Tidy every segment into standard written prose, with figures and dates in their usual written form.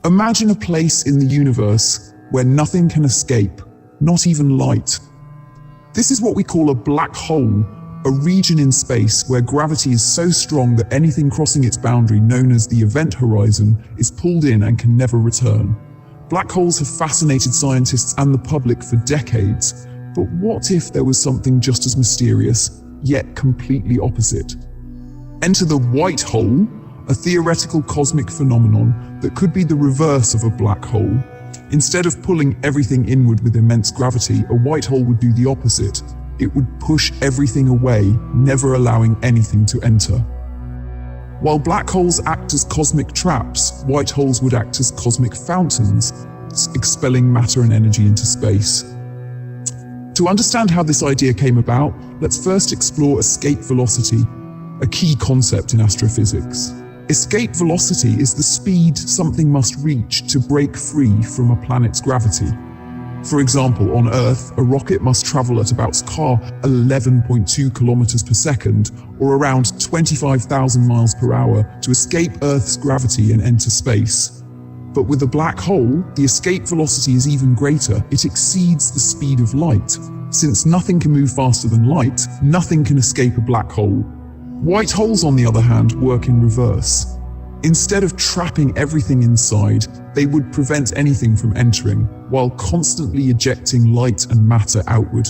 Imagine a place in the universe where nothing can escape, not even light. This is what we call a black hole, a region in space where gravity is so strong that anything crossing its boundary, known as the event horizon, is pulled in and can never return. Black holes have fascinated scientists and the public for decades, but what if there was something just as mysterious, yet completely opposite? Enter the white hole, a theoretical cosmic phenomenon that could be the reverse of a black hole. Instead of pulling everything inward with immense gravity, a white hole would do the opposite. It would push everything away, never allowing anything to enter. While black holes act as cosmic traps, white holes would act as cosmic fountains, expelling matter and energy into space. To understand how this idea came about, let's first explore escape velocity, a key concept in astrophysics. Escape velocity is the speed something must reach to break free from a planet's gravity. For example, on Earth, a rocket must travel at about 11.2 kilometers per second, or around 25,000 miles per hour, to escape Earth's gravity and enter space. But with a black hole, the escape velocity is even greater. It exceeds the speed of light. Since nothing can move faster than light, nothing can escape a black hole. White holes, on the other hand, work in reverse. Instead of trapping everything inside, they would prevent anything from entering, while constantly ejecting light and matter outward.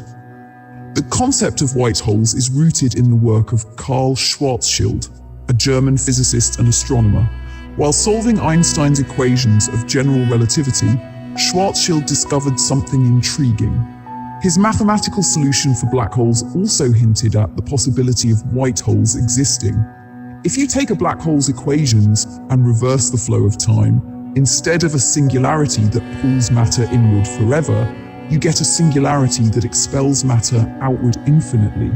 The concept of white holes is rooted in the work of Karl Schwarzschild, a German physicist and astronomer. While solving Einstein's equations of general relativity, Schwarzschild discovered something intriguing. His mathematical solution for black holes also hinted at the possibility of white holes existing. If you take a black hole's equations and reverse the flow of time, instead of a singularity that pulls matter inward forever, you get a singularity that expels matter outward infinitely.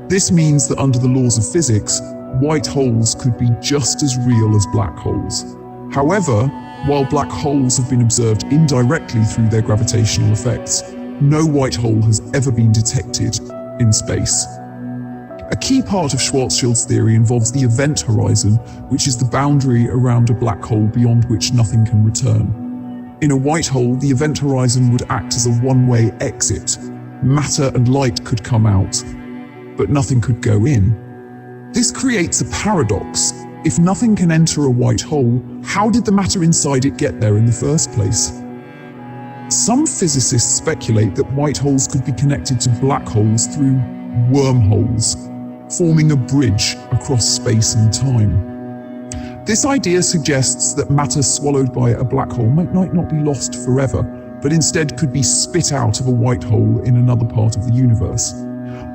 This means that under the laws of physics, white holes could be just as real as black holes. However, while black holes have been observed indirectly through their gravitational effects, no white hole has ever been detected in space. A key part of Schwarzschild's theory involves the event horizon, which is the boundary around a black hole beyond which nothing can return. In a white hole, the event horizon would act as a one-way exit. Matter and light could come out, but nothing could go in. This creates a paradox. If nothing can enter a white hole, how did the matter inside it get there in the first place? Some physicists speculate that white holes could be connected to black holes through wormholes, forming a bridge across space and time. This idea suggests that matter swallowed by a black hole might not be lost forever, but instead could be spit out of a white hole in another part of the universe.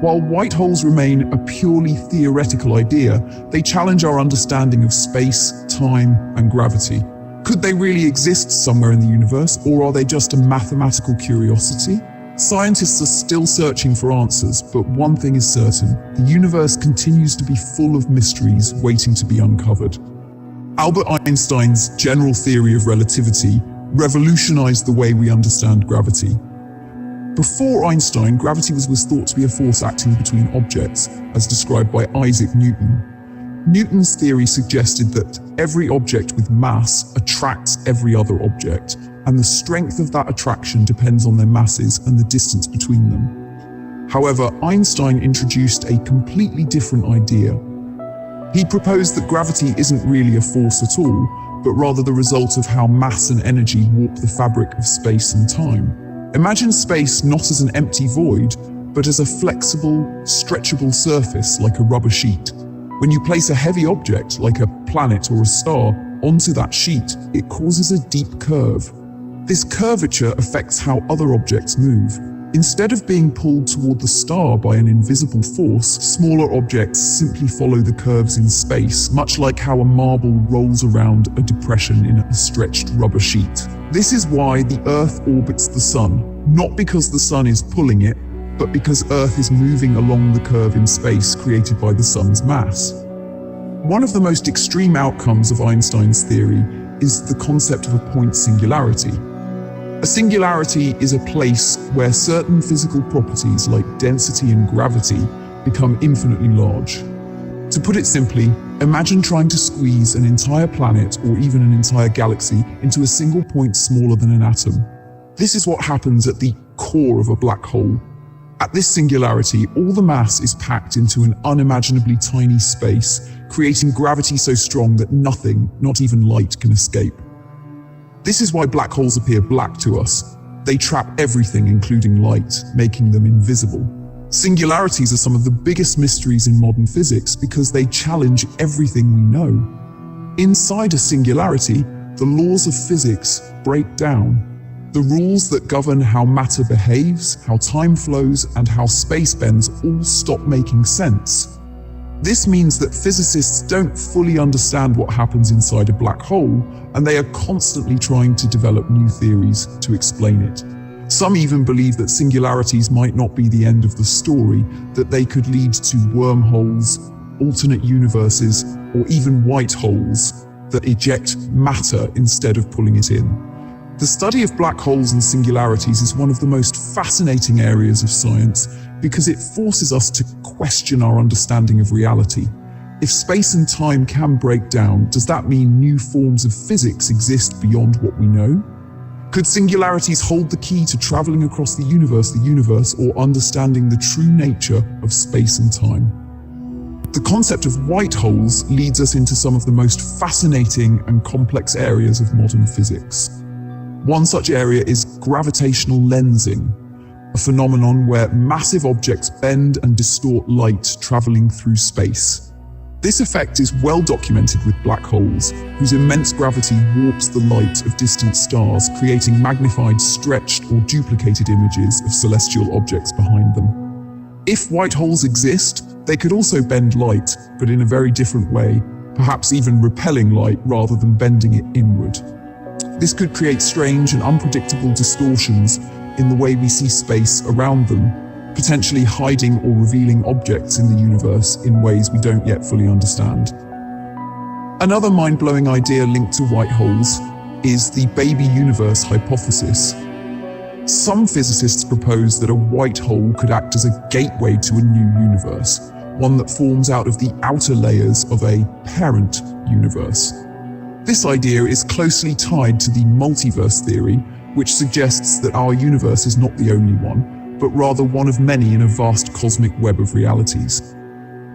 While white holes remain a purely theoretical idea, they challenge our understanding of space, time, and gravity. Could they really exist somewhere in the universe, or are they just a mathematical curiosity? Scientists are still searching for answers, but one thing is certain: the universe continues to be full of mysteries waiting to be uncovered. Albert Einstein's general theory of relativity revolutionized the way we understand gravity. Before Einstein, gravity was thought to be a force acting between objects, as described by Isaac Newton. Newton's theory suggested that every object with mass attracts every other object, and the strength of that attraction depends on their masses and the distance between them. However, Einstein introduced a completely different idea. He proposed that gravity isn't really a force at all, but rather the result of how mass and energy warp the fabric of space and time. Imagine space not as an empty void, but as a flexible, stretchable surface like a rubber sheet. When you place a heavy object, like a planet or a star, onto that sheet, it causes a deep curve. This curvature affects how other objects move. Instead of being pulled toward the star by an invisible force, smaller objects simply follow the curves in space, much like how a marble rolls around a depression in a stretched rubber sheet. This is why the Earth orbits the Sun, not because the Sun is pulling it, but because Earth is moving along the curve in space created by the Sun's mass. One of the most extreme outcomes of Einstein's theory is the concept of a point singularity. A singularity is a place where certain physical properties like density and gravity become infinitely large. To put it simply, Imagine trying to squeeze an entire planet or even an entire galaxy into a single point smaller than an atom. This is what happens at the core of a black hole. At this singularity, all the mass is packed into an unimaginably tiny space, creating gravity so strong that nothing, not even light, can escape. This is why black holes appear black to us. They trap everything, including light, making them invisible. Singularities are some of the biggest mysteries in modern physics because they challenge everything we know. Inside a singularity, the laws of physics break down. The rules that govern how matter behaves, how time flows, and how space bends all stop making sense. This means that physicists don't fully understand what happens inside a black hole, and they are constantly trying to develop new theories to explain it. Some even believe that singularities might not be the end of the story, that they could lead to wormholes, alternate universes, or even white holes that eject matter instead of pulling it in. The study of black holes and singularities is one of the most fascinating areas of science because it forces us to question our understanding of reality. If space and time can break down, does that mean new forms of physics exist beyond what we know? Could singularities hold the key to traveling across the universe, or understanding the true nature of space and time? The concept of white holes leads us into some of the most fascinating and complex areas of modern physics. One such area is gravitational lensing, a phenomenon where massive objects bend and distort light traveling through space. This effect is well documented with black holes, whose immense gravity warps the light of distant stars, creating magnified, stretched, or duplicated images of celestial objects behind them. If white holes exist, they could also bend light, but in a very different way, perhaps even repelling light rather than bending it inward. This could create strange and unpredictable distortions in the way we see space around them, potentially hiding or revealing objects in the universe in ways we don't yet fully understand. Another mind-blowing idea linked to white holes is the baby universe hypothesis. Some physicists propose that a white hole could act as a gateway to a new universe, one that forms out of the outer layers of a parent universe. This idea is closely tied to the multiverse theory, which suggests that our universe is not the only one, but rather one of many in a vast cosmic web of realities.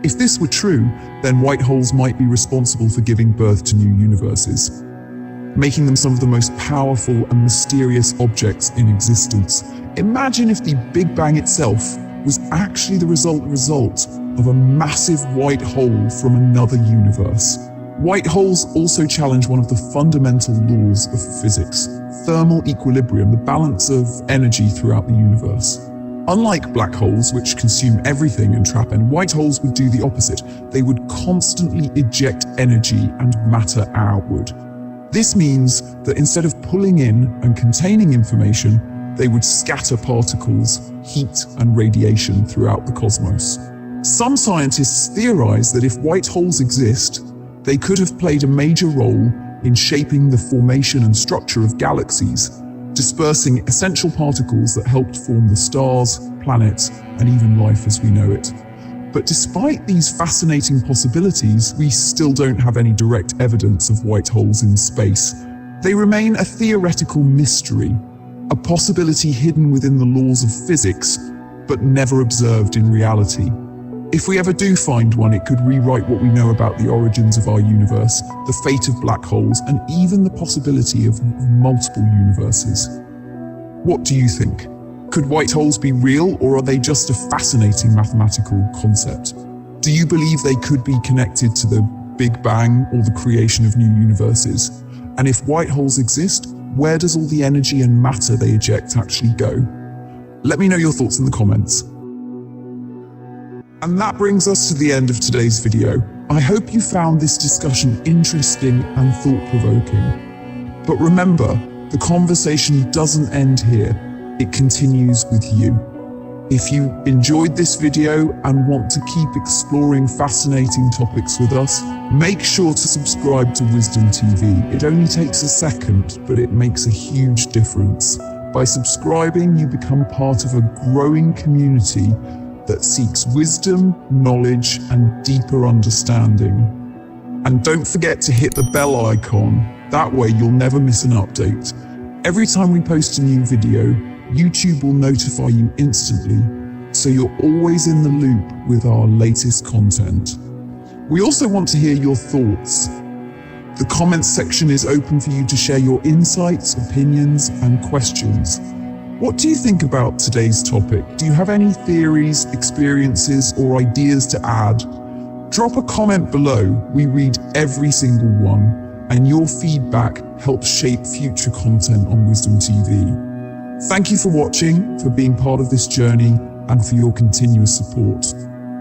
If this were true, then white holes might be responsible for giving birth to new universes, making them some of the most powerful and mysterious objects in existence. Imagine if the Big Bang itself was actually the result of a massive white hole from another universe. White holes also challenge one of the fundamental laws of physics, thermal equilibrium, the balance of energy throughout the universe. Unlike black holes, which consume everything and trap, and white holes would do the opposite. They would constantly eject energy and matter outward. This means that instead of pulling in and containing information, they would scatter particles, heat, and radiation throughout the cosmos. Some scientists theorize that if white holes exist, they could have played a major role in shaping the formation and structure of galaxies, dispersing essential particles that helped form the stars, planets, and even life as we know it. But despite these fascinating possibilities, we still don't have any direct evidence of white holes in space. They remain a theoretical mystery, a possibility hidden within the laws of physics, but never observed in reality. If we ever do find one, it could rewrite what we know about the origins of our universe, the fate of black holes, and even the possibility of multiple universes. What do you think? Could white holes be real, or are they just a fascinating mathematical concept? Do you believe they could be connected to the Big Bang or the creation of new universes? And if white holes exist, where does all the energy and matter they eject actually go? Let me know your thoughts in the comments. And that brings us to the end of today's video. I hope you found this discussion interesting and thought-provoking. But remember, the conversation doesn't end here. It continues with you. If you enjoyed this video and want to keep exploring fascinating topics with us, make sure to subscribe to Wisdom TV. It only takes a second, but it makes a huge difference. By subscribing, you become part of a growing community that seeks wisdom, knowledge, and deeper understanding. And don't forget to hit the bell icon, that way you'll never miss an update. Every time we post a new video, YouTube will notify you instantly, so you're always in the loop with our latest content. We also want to hear your thoughts. The comments section is open for you to share your insights, opinions, and questions. What do you think about today's topic? Do you have any theories, experiences, or ideas to add? Drop a comment below. We read every single one, and your feedback helps shape future content on Wisdom TV. Thank you for watching, for being part of this journey, and for your continuous support.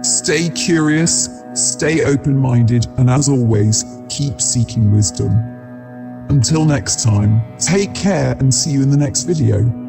Stay curious, stay open-minded, and as always, keep seeking wisdom. Until next time, take care and see you in the next video.